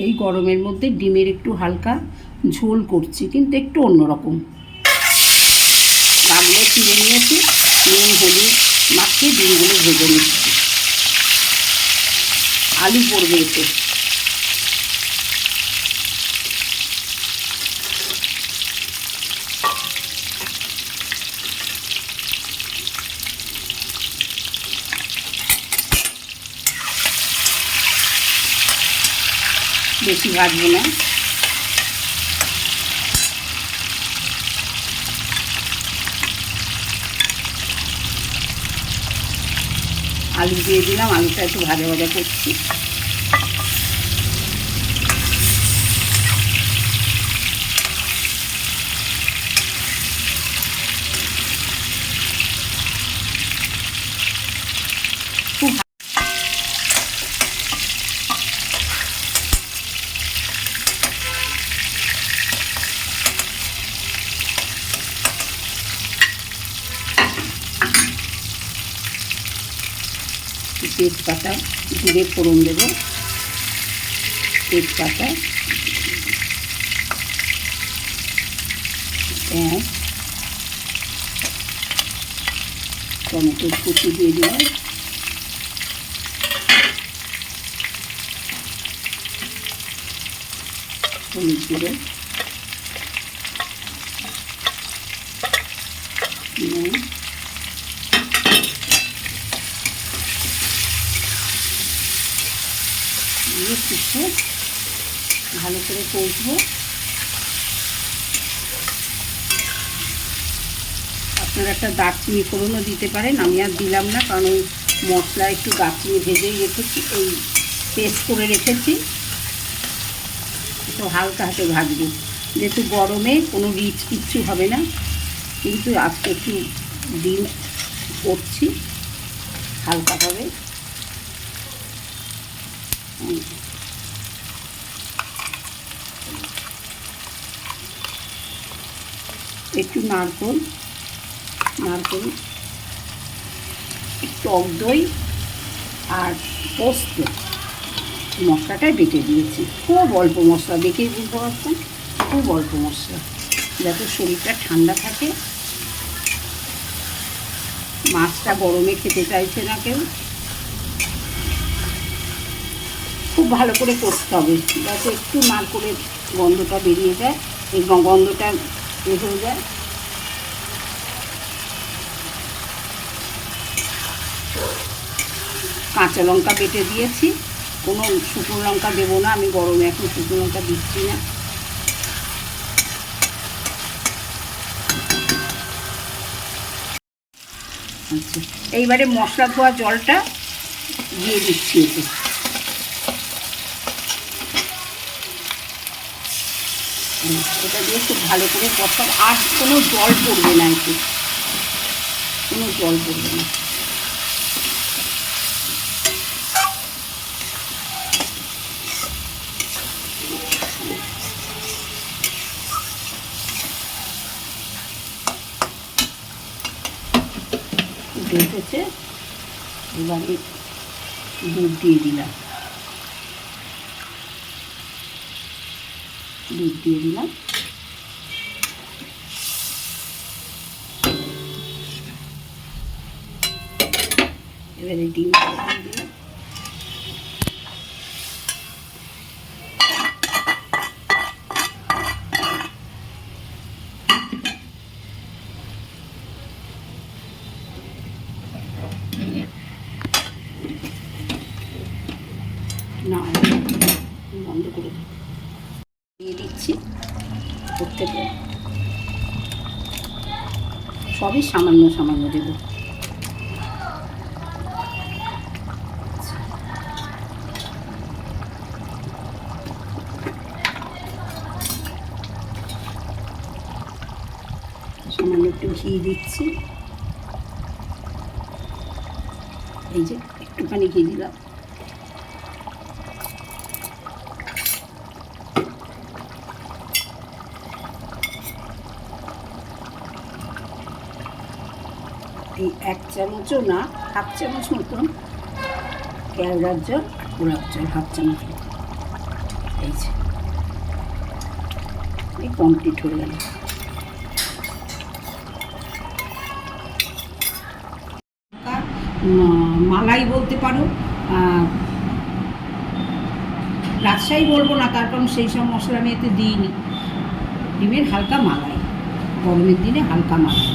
এই গরমের মধ্যে ডিমের একটু হালকা ঝোল করছি, কিন্তু একটু অন্যরকম। আগে তুলে নিয়েছি, নুন হলুদ মাখিয়ে ডিমগুলো ভেজে নিচ্ছি। আলু পড়বে এতে। বেশি ভাজবো না। আলু দিয়ে দিলাম, আলুটা একটু ভাজা ভাজা করছি। তেজপাতা জিরে ফোড়ন দেবো। তেজপাতা, পেঁয়াজ, টমেটো কুচি দিয়ে দিলাম, হলুদ গুঁড়ো, নুন, দিয়ে কিছু ভালো করে কষবো। আপনারা একটা দারচিনি ফোড়নও দিতে পারেন, আমি আর দিলাম না, কারণ ওই মশলা একটু দারচিনি ভেজেই রেখেছি, এই পেস্ট করে রেখেছি। একটু হালকা হাতে ভাজবো, যেহেতু গরমে কোনো রিচ কিচ্ছু হবে না, কিন্তু আজকে একটু ডিম করছি হালকাভাবে। একটু নারকেল, টক দই আর পোস্ত মশলাটাই বেটে দিয়েছি। খুব অল্প মশলা, দেখেই বুঝতে পারছেন, খুব অল্প মশলা, যাতে শরীরটা ঠান্ডা থাকে। মাছটা গরমে খেতে চাইছে না কেউ, খুব ভালো করে কষতে হবে, যাতে একটু নারকেলের গন্ধটা বেরিয়ে যায়, এই গন্ধটা হয়ে যায়। কাঁচা লঙ্কা বেটে দিয়েছি, কোনো শুকনো লঙ্কা দেবো না, আমি গরমে এখন শুকনো লঙ্কা দিচ্ছি না। আচ্ছা, এইবারে মশলা ধোয়া জলটা দিয়ে দিচ্ছি এতে। এটা দিয়ে খুব ভালো করে কষাবো, আর কোনো জল পড়বে না, এতে কোনো জল পড়বে না। উঠেছে, এবারে দুধ দিয়ে দিলাম, এবারে ডিম দিয়ে দিলাম। না, বন্ধ করে দিয়ে দিচ্ছি। প্রত্যেকে সবই সামান্য সামান্য দেবো। সামান্য একটু ঘি দিচ্ছি, এই যে একটুখানি ঘি দিলাম। এই 1 চামচও না, হাফ চামচ মতন কেওড়ার জল, গোলাপ জল হাফ চামচ। এই যে এই কমপ্লিট হয়ে গেল। মালাই বলতে পারো, রাজশাহী বলবো না, তার কারণ সেই সব মশলা আমি এতে দিইনি। ডিমের হালকা মালাই, গরমের দিনে হালকা মালাই।